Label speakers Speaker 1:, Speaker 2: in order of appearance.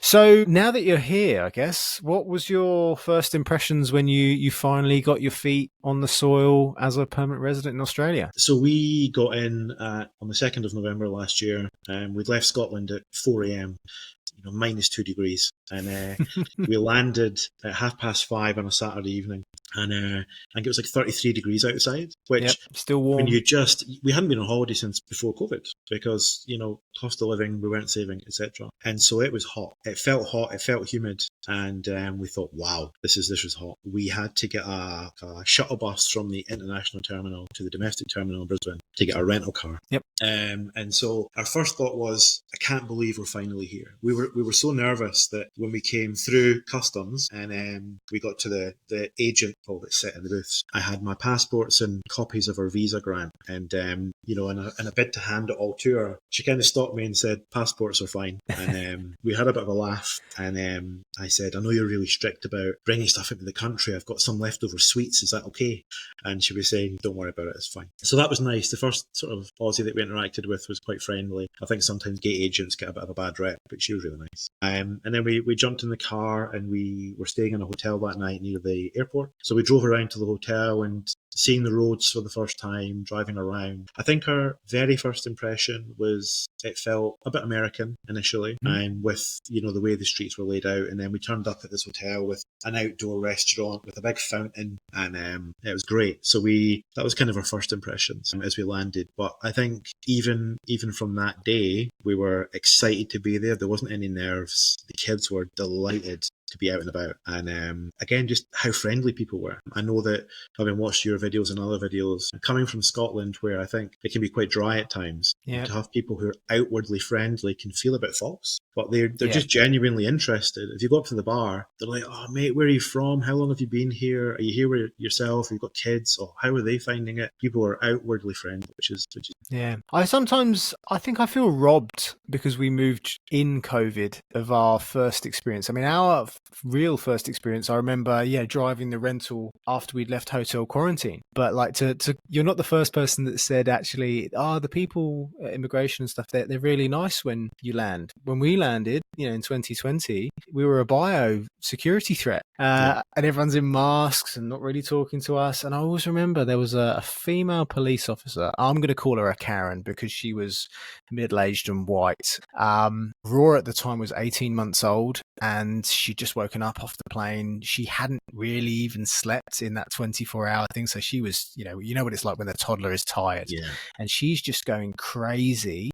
Speaker 1: So now that you're here, I guess, what was your first impressions when you finally got your feet on the soil as a permanent resident in Australia?
Speaker 2: So we got in on the 2nd of November last year, and we'd left Scotland at 4 a.m., -2 degrees. And we landed at 5:30 on a Saturday evening. And I think it was like 33 degrees outside,
Speaker 1: Yep,
Speaker 2: which
Speaker 1: still
Speaker 2: when
Speaker 1: warm.
Speaker 2: we hadn't been on holiday since before COVID because, cost of living, we weren't saving, etc. And so it was hot, it felt humid. And we thought, wow, this was hot. We had to get a shuttle bus from the international terminal to the domestic terminal in Brisbane to get a rental car.
Speaker 1: Yep.
Speaker 2: And so our first thought was, I can't believe we're finally here. We were so nervous that when we came through customs and we got to the agent that's set in the booths, I had my passports and copies of our visa grant, and in a bid to hand it all to her, she kind of stopped me and said, passports are fine. And we had a bit of a laugh, and I said, I know you're really strict about bringing stuff into the country. I've got some leftover sweets. Is that okay? And she was saying, don't worry about it, it's fine. So that was nice. The first sort of Aussie that we interacted with was quite friendly. I think sometimes gate agents get a bit of a bad rep, but she was really nice. And then we jumped in the car and we were staying in a hotel that night near the airport. So we drove around to the hotel and seeing the roads for the first time, driving around. I think our very first impression was it felt a bit American initially, and with, the way the streets were laid out. And then we turned up at this hotel with an outdoor restaurant with a big fountain, and it was great. So that was kind of our first impressions as we landed. But I think even from that day, we were excited to be there. There wasn't any nerves. The kids were delighted to be out and about. And again, just how friendly people were. I know that having watched your videos and other videos, coming from Scotland, where I think it can be quite dry at times, to have people who are outwardly friendly can feel a bit false. But they're just genuinely interested. If you go up to the bar, they're like, oh, mate, where are you from? How long have you been here? Are you here yourself? Have you got kids? Or how are they finding it? People are outwardly friendly, which is
Speaker 1: Yeah. I think I feel robbed because we moved in COVID of our first experience. I mean, our real first experience, I remember, driving the rental after we'd left hotel quarantine. But like you're not the first person that said actually, the people at immigration and stuff, they're really nice when you land. When we landed, in 2020, we were a biosecurity threat. And everyone's in masks and not really talking to us. And I always remember there was a female police officer. I'm going to call her a Karen because she was middle-aged and white. Roar at the time was 18 months old and she'd just woken up off the plane. She hadn't really even slept in that 24-hour thing. So she was, you know what it's like when the toddler is tired.
Speaker 2: Yeah.
Speaker 1: And she's just going crazy